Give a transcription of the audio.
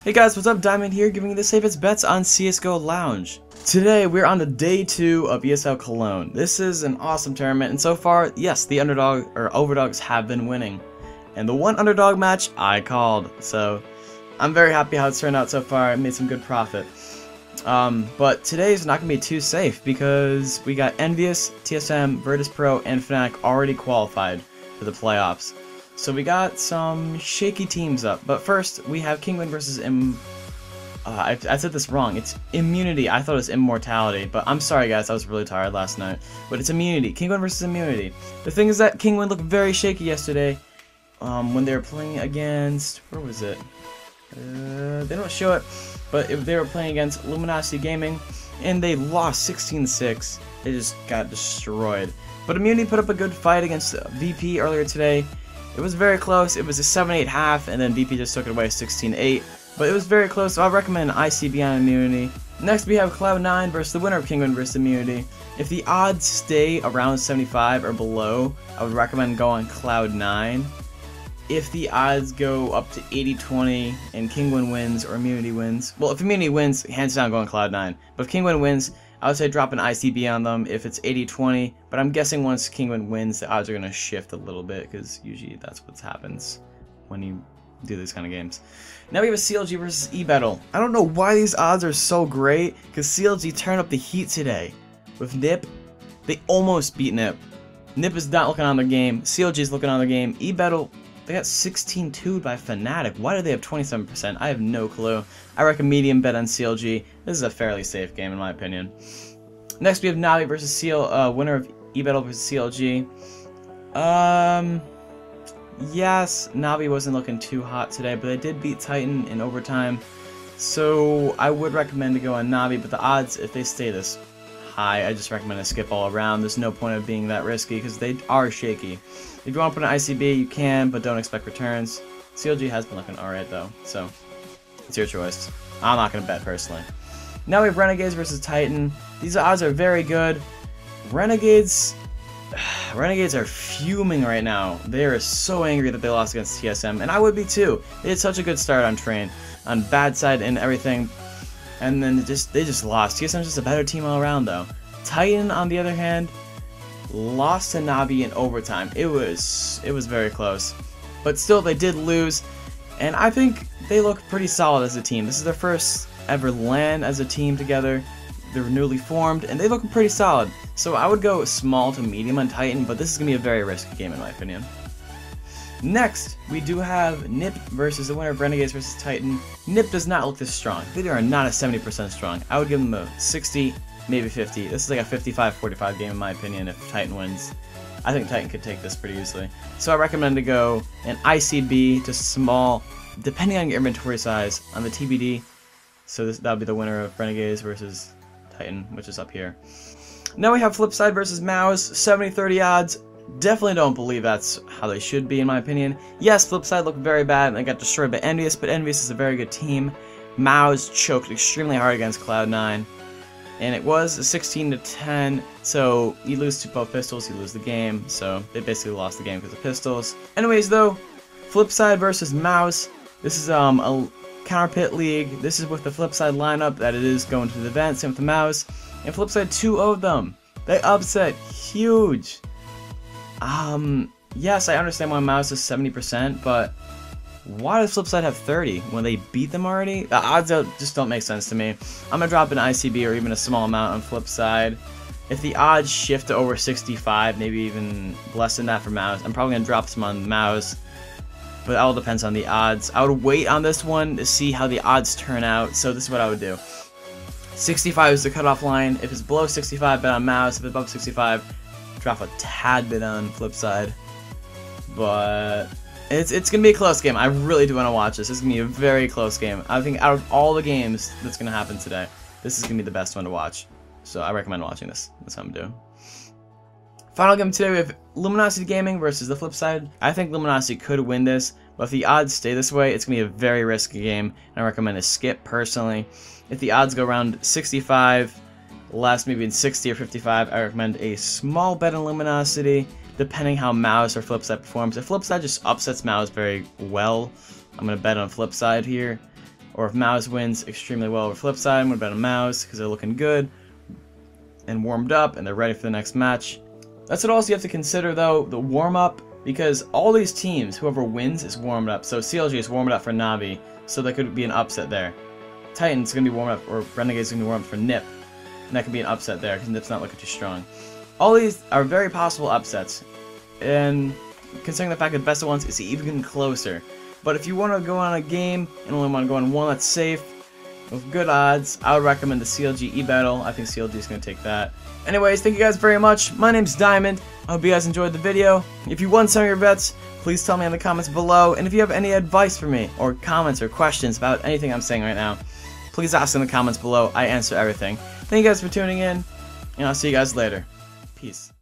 Hey guys, what's up? Diamond here, giving you the safest bets on CSGO Lounge. Today, we're on the day 2 of ESL Cologne. This is an awesome tournament, and so far, yes, the overdogs have been winning. And the one underdog match, I called. So, I'm very happy how it's turned out so far. I made some good profit. But today's not going to be too safe, because we got Envious, TSM, Virtus Pro, and Fnatic already qualified for the playoffs. So we got some shaky teams up, but first we have Kinguin versus I said this wrong. It's Immunity. I thought it was Immortality, but I'm sorry guys, I was really tired last night. But it's Immunity. Kinguin versus Immunity. The thing is that Kinguin looked very shaky yesterday when they were playing against, where was it? They don't show it, but they were playing against Luminosity Gaming, and they lost 16-6. They just got destroyed. But Immunity put up a good fight against VP earlier today. It was very close. It was a 7-8 half, and then VP just took it away 16-8. But it was very close, so I recommend ICB on Immunity. Next, we have Cloud9 versus the winner of Kinguin versus Immunity. If the odds stay around 75 or below, I would recommend going Cloud9. If the odds go up to 80-20 and Kinguin wins or Immunity wins, well, if Immunity wins, hands down going Cloud9. But if Kinguin wins, I would say drop an ICB on them if it's 80-20, but I'm guessing once Kinguin wins, the odds are going to shift a little bit, because usually that's what happens when you do these kind of games. Now we have a CLG versus eBettle. I don't know why these odds are so great, because CLG turned up the heat today. With Nip, they almost beat Nip. Nip is not looking on their game, CLG is looking on their game. eBettle, they got 16-2'd by Fnatic. Why do they have 27%? I have no clue. I recommend medium bet on CLG. This is a fairly safe game in my opinion. Next we have Navi versus winner of eBettle versus CLG. Yes, Navi wasn't looking too hot today, but they did beat Titan in overtime. So I would recommend to go on Navi, but the odds, if they stay this high, I just recommend to skip all around. There's no point of being that risky because they are shaky. If you want to put an ICB, you can, but don't expect returns. CLG has been looking alright though, so it's your choice. I'm not going to bet personally. Now we have Renegades versus Titan. These odds are very good. Renegades are fuming right now. They are so angry that they lost against TSM, and I would be too. They had such a good start on Train, on bad side and everything, and then they just lost. TSM's just a better team all around though. Titan, on the other hand, lost to Navi in overtime. It was very close, but still they did lose, and I think they look pretty solid as a team. This is their first ever LAN as a team together. They're newly formed, and they look pretty solid. So I would go small to medium on Titan, but this is going to be a very risky game in my opinion. Next, we do have Nip versus the winner of Renegades versus Titan. Nip does not look this strong. They are not a 70% strong. I would give them a 60, maybe 50. This is like a 55-45 game in my opinion if Titan wins. I think Titan could take this pretty easily. So I recommend to go an ICB to small, depending on your inventory size, on the TBD. So that would be the winner of Renegades versus Titan, which is up here. Now we have Flipside versus Mouse, 70-30 odds. Definitely don't believe that's how they should be in my opinion. Yes, Flipside looked very bad and they got destroyed by Envious, but Envious is a very good team. Mouse choked extremely hard against Cloud9, and it was a 16-10, so you lose to both pistols, you lose the game, so they basically lost the game because of pistols. Anyways though, Flipside versus Mouse, this is a Counter Pit League. This is with the Flipside lineup that it is going to the event, same with the Mouse. And Flipside 2-0'd them. They upset huge. Yes, I understand why Mouse is 70%, but why does Flipside have 30 when they beat them already? The odds just don't make sense to me. I'm gonna drop an ICB or even a small amount on Flipside. If the odds shift to over 65, maybe even less than that for Mouse, I'm probably gonna drop some on Mouse. But it all depends on the odds. I would wait on this one to see how the odds turn out. So this is what I would do. 65 is the cutoff line. If it's below 65, bet on Mouse. If it's above 65, drop a tad bit on Flipside. But it's going to be a close game. I really do want to watch this. This is going to be a very close game. I think out of all the games that's going to happen today, this is going to be the best one to watch. So I recommend watching this. That's what I'm doing. Final game today, we have Luminosity Gaming versus the Flipside. I think Luminosity could win this, but if the odds stay this way, it's going to be a very risky game, and I recommend a skip personally. If the odds go around 65, less maybe in 60 or 55, I recommend a small bet on Luminosity, depending how Mouse or Flipside performs. If Flipside just upsets Mouse very well, I'm going to bet on Flipside here. Or if Mouse wins extremely well over Flipside, I'm going to bet on Mouse because they're looking good and warmed up and they're ready for the next match. That's what also you have to consider though, the warm-up, because all these teams, whoever wins is warmed up. So CLG is warming up for Navi, so there could be an upset there. Titan's going to be warming up, or Renegades going to be warming up for Nip, and that could be an upset there because Nip's not looking too strong. All these are very possible upsets, and considering the fact that the best of ones is even closer. But if you want to go on a game and only want to go on one that's safe, with good odds, I would recommend the CLG eBettle. I think CLG is going to take that. Anyways, thank you guys very much. My name's Diamond. I hope you guys enjoyed the video. If you won some of your bets, please tell me in the comments below. And if you have any advice for me, or comments or questions about anything I'm saying right now, please ask in the comments below. I answer everything. Thank you guys for tuning in, and I'll see you guys later. Peace.